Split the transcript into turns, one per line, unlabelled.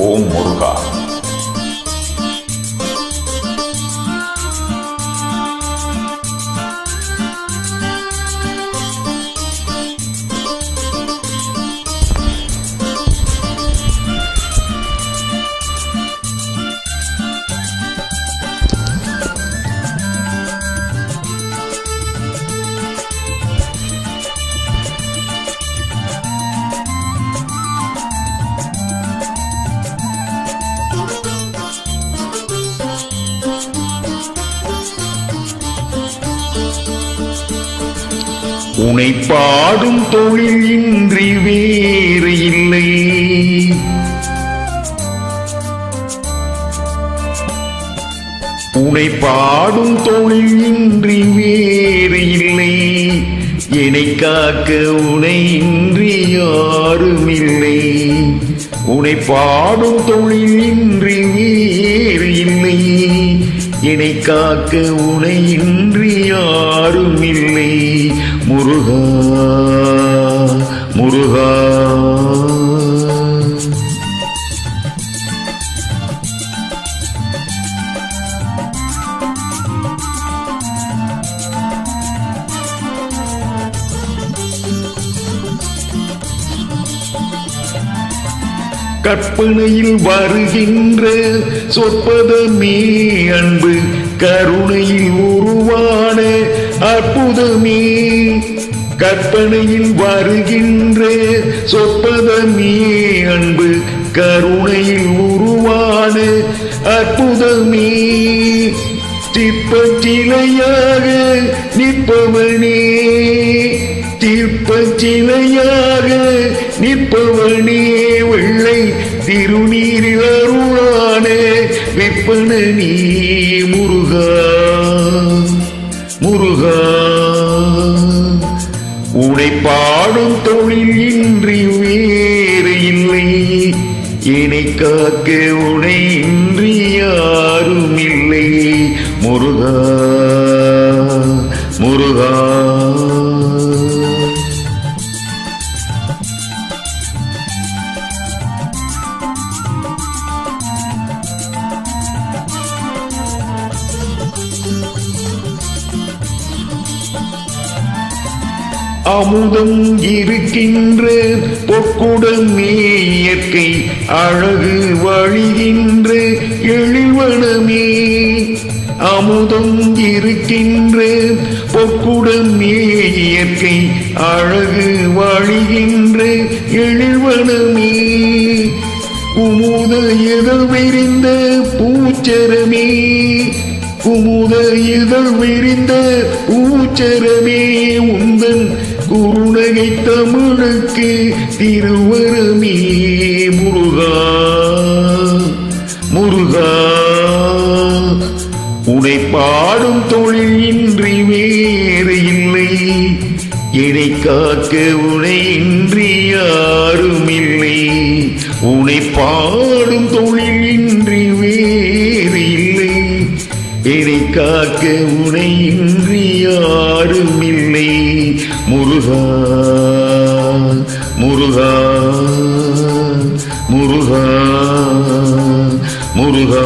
ஓம் முருகா. உனை பாடும் தொழில் இன்றி வேறு இல்லை, உனை பாடும் தொழில் இன்றி வேறு இல்லை, என்னை காக்க உனை இன்றி யாரும் இல்லை. உனை பாடும் தொழில் இன்றி வேறு இல்லை, என்னை காக்க உனை இன்றி யாரும் இல்லை. முருகா முருகா. கற்பனையில் வருகின்ற சொற்பதமே அன்பு, கருணையில் உருவான அற்புதமே. கற்பனையில் வருகின்ற சொற்பதமே அன்பு, கருணையில் உருவான அற்புதமே. சிற்பச்சிலையாக நிற்பவனே, சிற்பச்சிலையாக நிற்பவனே, வெள்ளை திருநீரில் அருளான விற்பனே. முருகா முருகா. உனை பாடும் தொழில் இன்றி வேறு இல்லை, என்னை காக்க உனை இன்றி யாரும் இல்லை. முருகா முருகா. அமுதம் இருக்கின்ற பொற்குடமே இயற்கை, அழகு வழிகின்ற எழில்வனமே. அமுதம் இருக்கின்ற பொற்குடமே இயற்கை, அழகு வழிகின்ற எழில்வனமே. குமுத இதழ் விரிந்த பூச்சரமே, குமுத இதழ் விரிந்த பூச்சரமே. உந்தன் குருநகை தமிழுக்கு திருவரமே. முருகா முருகா. உனை பாடும் தொழில் இன்றி வேறு இல்லை, என்னை காக்க உனை இன்றி யாரும் இல்லை. உனை பாடும் தொழில் இன்றி வேறு இல்லை, என்னை காக்க உனை இன்றி யாரும் இல்லை. முருகா முருகா முருகா முருகா.